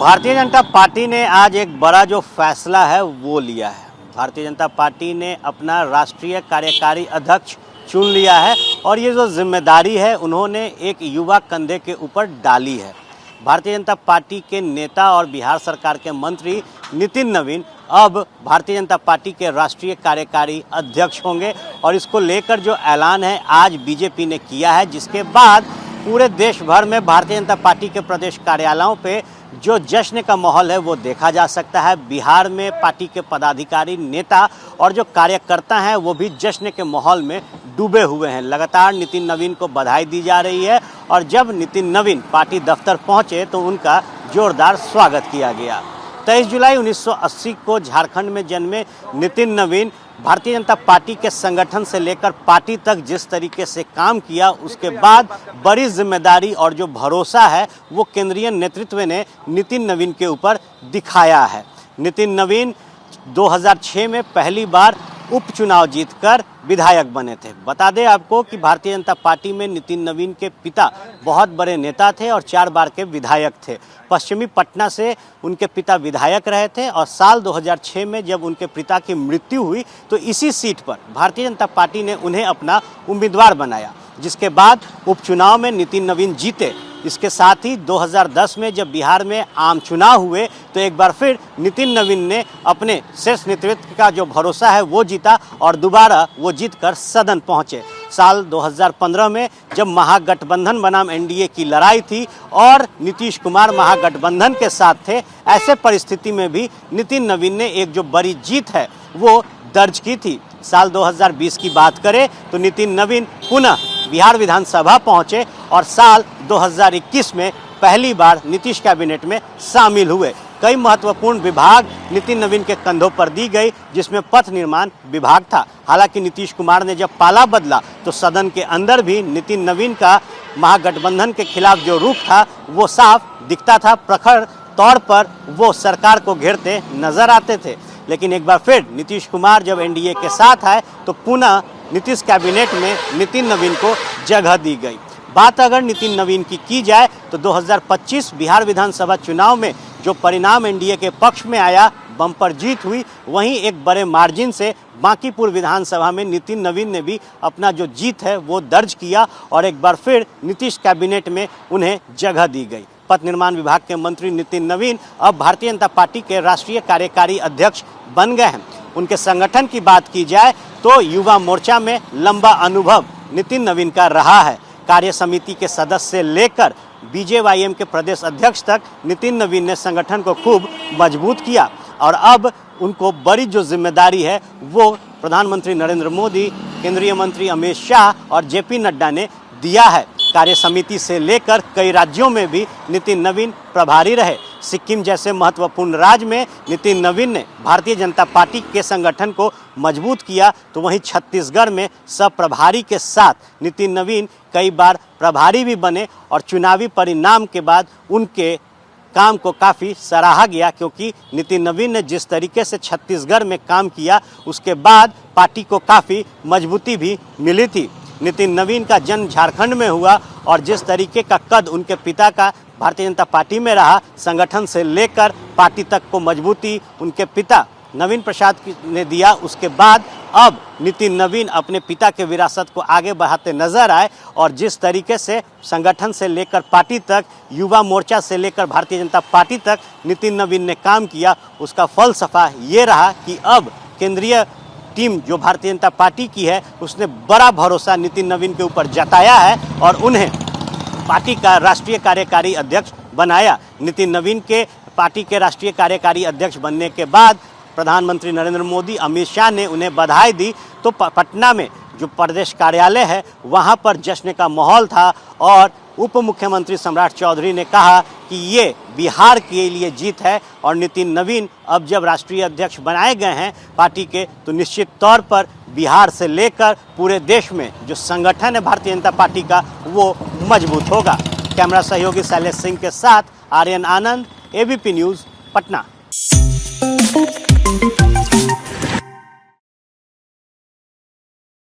Bharatiya Janata party ने आज एक बड़ा जो फैसला है वो लिया है। भारतीय जनता पार्टी ने अपना राष्ट्रीय कार्यकारी अध्यक्ष चुन लिया है और ये जो जिम्मेदारी है उन्होंने एक युवा कंधे के ऊपर डाली है। भारतीय जनता पार्टी के नेता और बिहार सरकार के मंत्री नितिन नवीन अब भारतीय जनता पार्टी के राष्ट्रीय कार्यकारी अध्यक्ष होंगे और इसको लेकर जो ऐलान है आज बीजेपी ने किया है, जिसके बाद पूरे देश भर में भारतीय जनता पार्टी के प्रदेश कार्यालयों पे जो जश्न का माहौल है वो देखा जा सकता है। बिहार में पार्टी के पदाधिकारी, नेता और जो कार्यकर्ता हैं वो भी जश्न के माहौल में डूबे हुए हैं। लगातार नितिन नवीन को बधाई दी जा रही है और जब नितिन नवीन पार्टी दफ्तर पहुंचे तो उनका जोरदार स्वागत किया गया। 23 जुलाई 1980 को झारखंड में जन्मे नितिन नवीन भारतीय जनता पार्टी के संगठन से लेकर पार्टी तक जिस तरीके से काम किया, उसके बाद बड़ी जिम्मेदारी और जो भरोसा है वो केंद्रीय नेतृत्व ने नितिन नवीन के ऊपर दिखाया है। नितिन नवीन 2006 में पहली बार उपचुनाव जीतकर विधायक बने थे। बता दें आपको कि भारतीय जनता पार्टी में नितिन नवीन के पिता बहुत बड़े नेता थे और 4 बार के विधायक थे। पश्चिमी पटना से उनके पिता विधायक रहे थे और साल 2006 में जब उनके पिता की मृत्यु हुई तो इसी सीट पर भारतीय जनता पार्टी ने उन्हें अपना उम्मीदवार बनाया, जिसके बाद उपचुनाव में नितिन नवीन जीते। इसके साथ ही 2010 में जब बिहार में आम चुनाव हुए तो एक बार फिर नितिन नवीन ने अपने शीर्ष नेतृत्व का जो भरोसा है वो जीता और दोबारा वो जीतकर सदन पहुंचे। साल 2015 में जब महागठबंधन बनाम एनडीए की लड़ाई थी और नीतीश कुमार महागठबंधन के साथ थे, ऐसे परिस्थिति में भी नितिन नवीन ने एक जो बड़ी जीत है वो दर्ज की थी। साल 2020 की बात करें तो नितिन नवीन पुनः बिहार विधानसभा पहुंचे और साल 2021 में पहली बार नीतीश कैबिनेट में शामिल हुए। कई महत्वपूर्ण विभाग नितिन नवीन के कंधों पर दी गई, जिसमें पथ निर्माण विभाग था। हालांकि नीतीश कुमार ने जब पाला बदला तो सदन के अंदर भी नितिन नवीन का महागठबंधन के खिलाफ जो रुख था वो साफ दिखता था। प्रखर तौर पर वो सरकार को घेरते नजर आते थे। लेकिन एक बार फिर नीतीश कुमार जब एनडीए के साथ आए तो पुनः नीतीश कैबिनेट में नितिन नवीन को जगह दी गई। बात अगर नितिन नवीन की जाए तो 2025 बिहार विधानसभा चुनाव में जो परिणाम एनडीए के पक्ष में आया, बम्पर जीत हुई, वहीं एक बड़े मार्जिन से बांकीपुर विधानसभा में नितिन नवीन ने भी अपना जो जीत है वो दर्ज किया और एक बार फिर नीतीश कैबिनेट में उन्हें जगह दी गई। पथ निर्माण विभाग के मंत्री नितिन नवीन अब भारतीय जनता पार्टी के राष्ट्रीय कार्यकारी अध्यक्ष बन गए हैं। उनके संगठन की बात की जाए तो युवा मोर्चा में लंबा अनुभव नितिन नवीन का रहा है। कार्य समिति के सदस्य से लेकर बीजेवाईएम के प्रदेश अध्यक्ष तक नितिन नवीन ने संगठन को खूब मजबूत किया और अब उनको बड़ी जो जिम्मेदारी है वो प्रधानमंत्री नरेंद्र मोदी, केंद्रीय मंत्री अमित शाह और जेपी नड्डा ने दिया है। कार्य समिति से लेकर कई राज्यों में भी नितिन नवीन प्रभारी रहे। सिक्किम जैसे महत्वपूर्ण राज्य में नितिन नवीन ने भारतीय जनता पार्टी के संगठन को मजबूत किया, तो वहीं छत्तीसगढ़ में सब प्रभारी के साथ नितिन नवीन कई बार प्रभारी भी बने और चुनावी परिणाम के बाद उनके काम को काफ़ी सराहा गया, क्योंकि नितिन नवीन ने जिस तरीके से छत्तीसगढ़ में काम किया उसके बाद पार्टी को काफ़ी मजबूती भी मिली थी। नितिन नवीन का जन्म झारखंड में हुआ और जिस तरीके का कद उनके पिता का भारतीय जनता पार्टी में रहा, संगठन से लेकर पार्टी तक को मजबूती उनके पिता नवीन प्रसाद ने दिया। उसके बाद अब नितिन नवीन अपने पिता के विरासत को आगे बढ़ाते नजर आए और जिस तरीके से संगठन से लेकर पार्टी तक, युवा मोर्चा से लेकर भारतीय जनता पार्टी तक नितिन नवीन ने काम किया, उसका फलसफा ये रहा कि अब केंद्रीय टीम जो भारतीय जनता पार्टी की है उसने बड़ा भरोसा नितिन नवीन के ऊपर जताया है और उन्हें पार्टी का राष्ट्रीय कार्यकारी अध्यक्ष बनाया। नितिन नवीन के पार्टी के राष्ट्रीय कार्यकारी अध्यक्ष बनने के बाद प्रधानमंत्री नरेंद्र मोदी, अमित शाह ने उन्हें बधाई दी तो पटना में जो प्रदेश कार्यालय है वहां पर जश्न का माहौल था और उप मुख्यमंत्री सम्राट चौधरी ने कहा कि ये बिहार के लिए जीत है और नितिन नवीन अब जब राष्ट्रीय अध्यक्ष बनाए गए हैं पार्टी के, तो निश्चित तौर पर बिहार से लेकर पूरे देश में जो संगठन है भारतीय जनता पार्टी का वो मजबूत होगा। कैमरा सहयोगी शैलेश सिंह के साथ आर्यन आनंद, एबीपी न्यूज़, पटना।